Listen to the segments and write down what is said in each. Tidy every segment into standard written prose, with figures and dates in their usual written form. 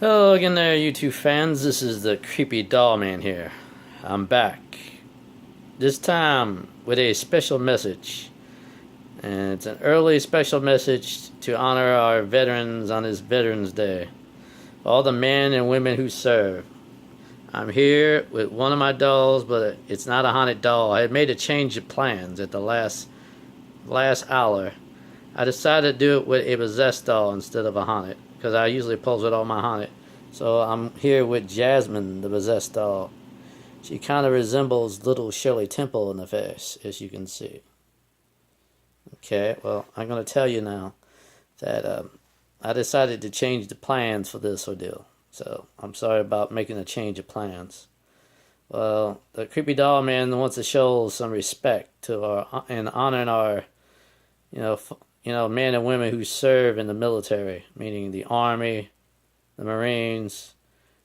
Hello again there, you two fans. This is the Creepy Doll Man here. I'm back. This time with a special message. And it's an early special message to honor our veterans on this Veterans Day. All the men and women who serve. I'm here with one of my dolls, but it's not a haunted doll. I had made a change of plans at the last hour. I decided to do it with a possessed doll instead of a haunted, because I usually pose with all my haunted. So I'm here with Jasmine, the possessed doll. She kind of resembles little Shirley Temple in the face, as you can see. Okay, well, I'm going to tell you now that I decided to change the plans for this ordeal. So I'm sorry about making a change of plans. Well, the Creepy Doll Man wants to show some respect to our and honoring our, men and women who serve in the military, meaning the Army, the Marines,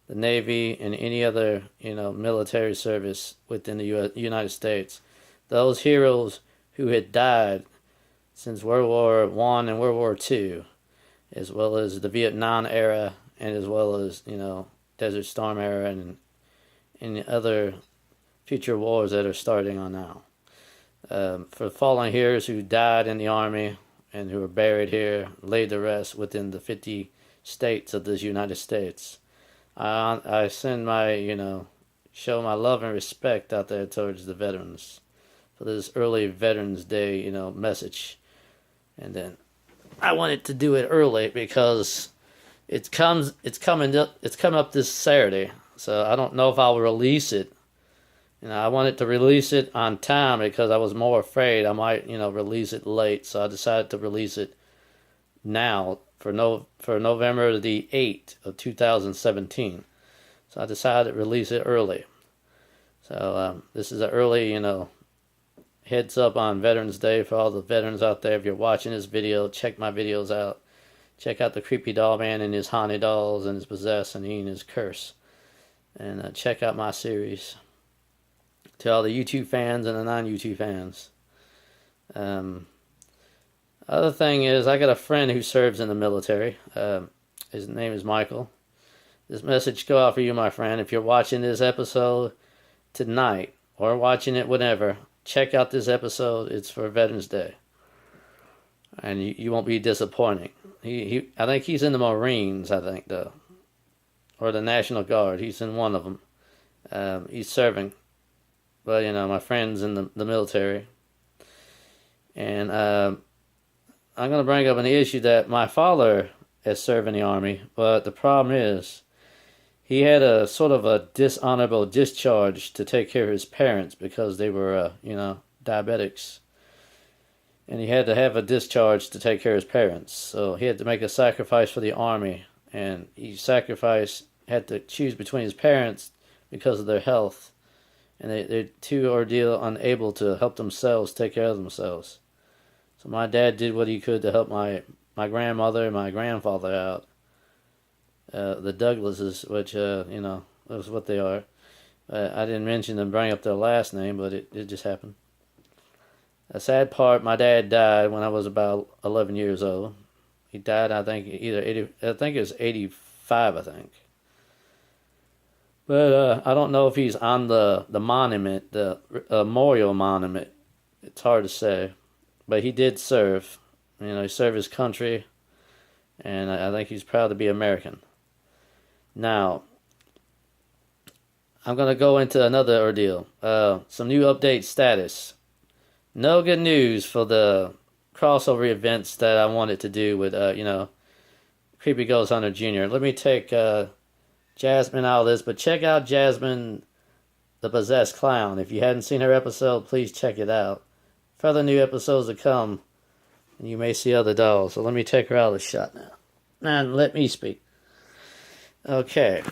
the Navy, and any other, military service within the United States. Those heroes who had died since World War I and World War II, as well as the Vietnam era, and as well as, Desert Storm era and any other future wars that are starting on now. For fallen heroes who died in the Army and who are buried here, laid to rest within the 50 states of this United States, I send my, show my love and respect out there towards the veterans for this early Veterans Day, message. And then I wanted to do it early because it's coming up this Saturday. So I don't know if I'll release it. I wanted to release it on time because I was more afraid I might, release it late. So I decided to release it now for November the 8th of 2017. So I decided to release it early. So this is an early, heads up on Veterans Day for all the veterans out there. If you're watching this video, check my videos out. Check out the Creepy Doll Man and his haunted dolls and his possessed and he and his curse. And check out my series. To all the YouTube fans and the non-YouTube fans. Other thing is, I got a friend who serves in the military. His name is Michael. This message go out for you, my friend. If you're watching this episode tonight or watching it whenever, check out this episode. It's for Veterans Day, and you won't be disappointed. I think he's in the Marines. I think though, or the National Guard. He's in one of them. He's serving. But, my friend's in the military. And I'm going to bring up an issue that my father has served in the Army. But the problem is, he had a sort of a dishonorable discharge to take care of his parents because they were, diabetics. And he had to have a discharge to take care of his parents. So he had to make a sacrifice for the Army. And he had to choose between his parents because of their health. And they're too unable to help themselves, take care of themselves. So my dad did what he could to help my grandmother and my grandfather out. The Douglases, which, that's what they are. I didn't mention them, bring up their last name, but it just happened. A sad part, my dad died when I was about 11 years old. He died, I think, it was 85, I think. But I don't know if he's on the monument, the memorial monument. It's hard to say. But he did serve. He served his country. And I think he's proud to be American. Now, I'm going to go into another ordeal. Some new update status. No good news for the crossover events that I wanted to do with, Creepy Ghost Hunter Jr. Let me take Jasmine out of this, but check out Jasmine, the Possessed Clown. If you hadn't seen her episode, please check it out. Further new episodes to come, and you may see other dolls. So let me take her out of the shot now. And let me speak. Okay.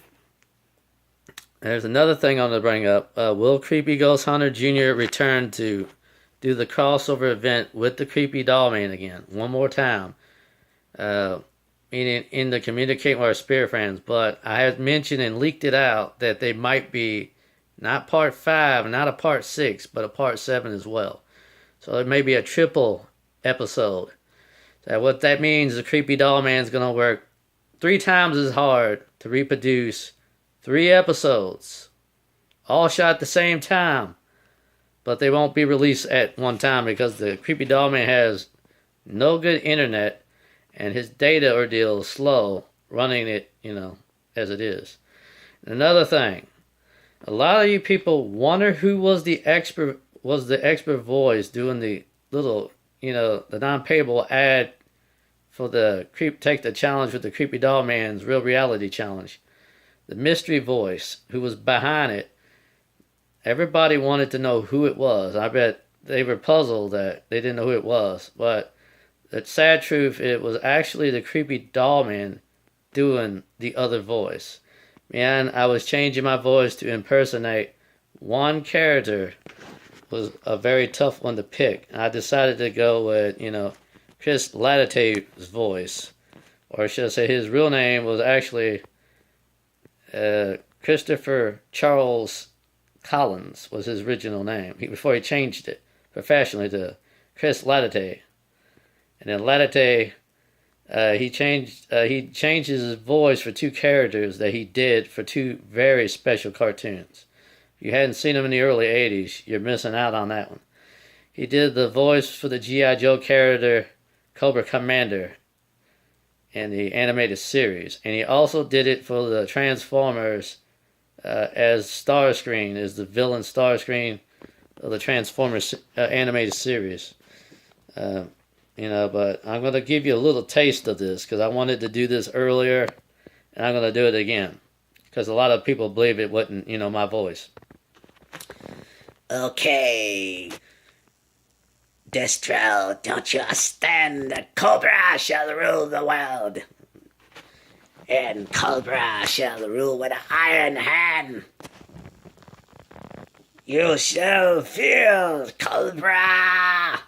There's another thing I'm going to bring up. Will Creepy Ghost Hunter Jr. return to do the crossover event with the Creepy Doll Man again? One more time. Meaning in the Communicate with Our Spirit Friends, but I had mentioned and leaked it out that they might be not part 5, not a part 6, but a part 7 as well. So it may be a triple episode. So what that means, the Creepy Doll Man's going to work 3 times as hard to reproduce 3 episodes, all shot at the same time, but they won't be released at one time because the Creepy Doll Man has no good internet and his data ordeal is slow running it, as it is. Another thing, a lot of you people wonder who was the expert voice doing the little, the non-payable ad for the Take the Challenge with the Creepy Doll Man's Real Reality Challenge. The mystery voice who was behind it. Everybody wanted to know who it was. I bet they were puzzled that they didn't know who it was. But the sad truth, it was actually the Creepy Doll Man doing the other voice. Man, I was changing my voice to impersonate one character. Was a very tough one to pick. I decided to go with, Chris Latitate's voice. Or should I say his real name was actually Christopher Charles Collins was his original name. Before he changed it professionally to Chris Latitate. And then Latitate, he changes his voice for 2 characters that he did for 2 very special cartoons. If you hadn't seen them in the early 80s, you're missing out on that one. He did the voice for the G.I. Joe character Cobra Commander in the animated series. And he also did it for the Transformers as Starscream, as the villain Starscream of the Transformers animated series. But I'm going to give you a little taste of this because I wanted to do this earlier and I'm going to do it again because a lot of people believe it wasn't, my voice. Okay, Destro, don't you understand that Cobra shall rule the world? And Cobra shall rule with an iron hand. You shall feel Cobra.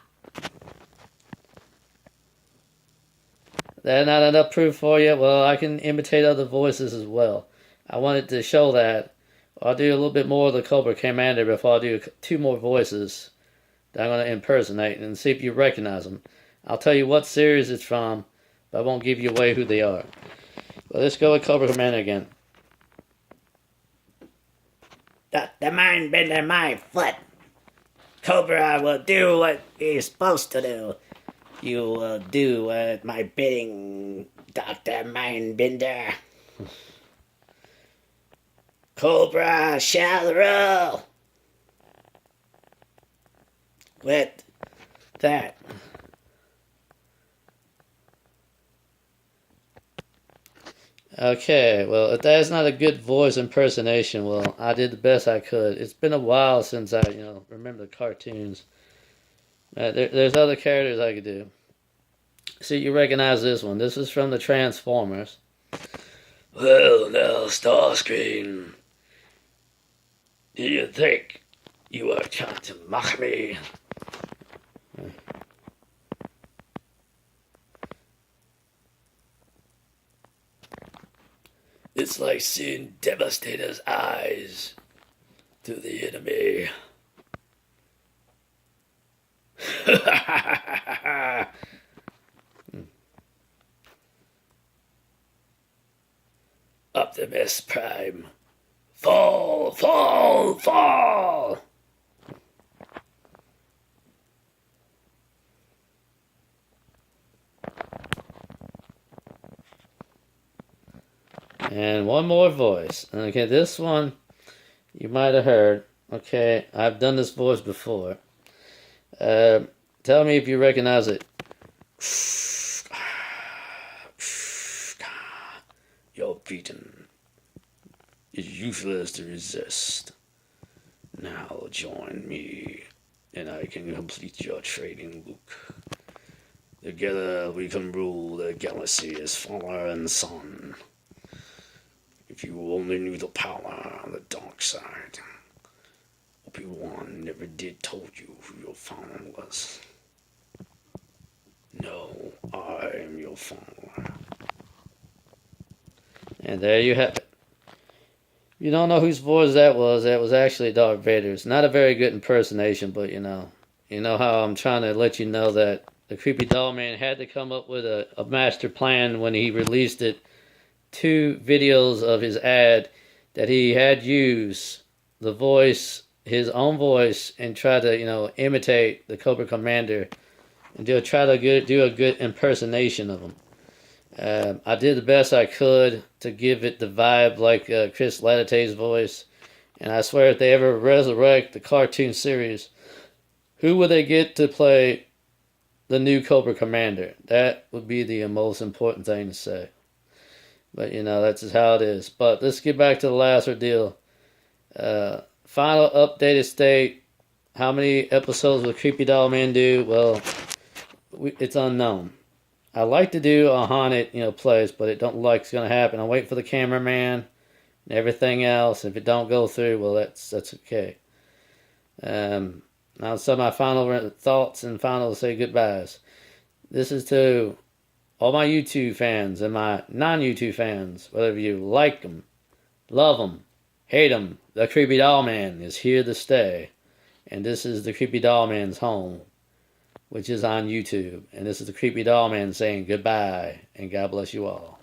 That not enough proof for you? Well, I can imitate other voices as well. I wanted to show that. I'll do a little bit more of the Cobra Commander before I do 2 more voices that I'm going to impersonate and see if you recognize them. I'll tell you what series it's from, but I won't give you away who they are. But let's go with Cobra Commander again. The mind bender my foot. Cobra will do what he's supposed to do. You will do my bidding, Dr. Mindbender. Cobra shall rule. With that. Okay, well, if that's not a good voice impersonation, well, I did the best I could. It's been a while since I, remember the cartoons. There's other characters I could do. See, you recognize this one. This is from the Transformers. Well, now, Starscream, do you think you are trying to mock me? It's like seeing Devastator's eyes through the enemy. Optimus Prime. Fall, fall, fall! And one more voice. Okay, this one you might have heard. Okay, I've done this voice before. Tell me if you recognize it. You're beaten. It's useless to resist. Now join me, and I can complete your training, Luke. Together we can rule the galaxy as father and son. If you only knew the power on the dark side. Obi-Wan never did told you who your father was. No, I am your father. And there you have it. You don't know whose voice that was. That was actually Darth Vader's. Not a very good impersonation, but you know how I'm trying to let you know that the Creepy Doll Man had to come up with a master plan when he released it 2 videos of his ad that he had used the voice, his own voice, and try to, imitate the Cobra Commander and try to do a good impersonation of him. I did the best I could to give it the vibe like Chris Lattité's voice. And I swear, if they ever resurrect the cartoon series, who would they get to play the new Cobra Commander? That would be the most important thing to say. But, that's just how it is. But let's get back to the last ordeal. Final updated state. How many episodes will Creepy Doll Man do? Well, it's unknown. I like to do a haunted, place, but it don't look like it's going to happen. I'm waiting for the cameraman and everything else. If it don't go through, well, that's okay. Now some of my final thoughts and final say goodbyes. This is to all my YouTube fans and my non-YouTube fans, whether you like them, love them, hate them. The Creepy Doll Man is here to stay. And this is the Creepy Doll Man's home, which is on YouTube. And this is the Creepy Doll Man saying goodbye, and God bless you all.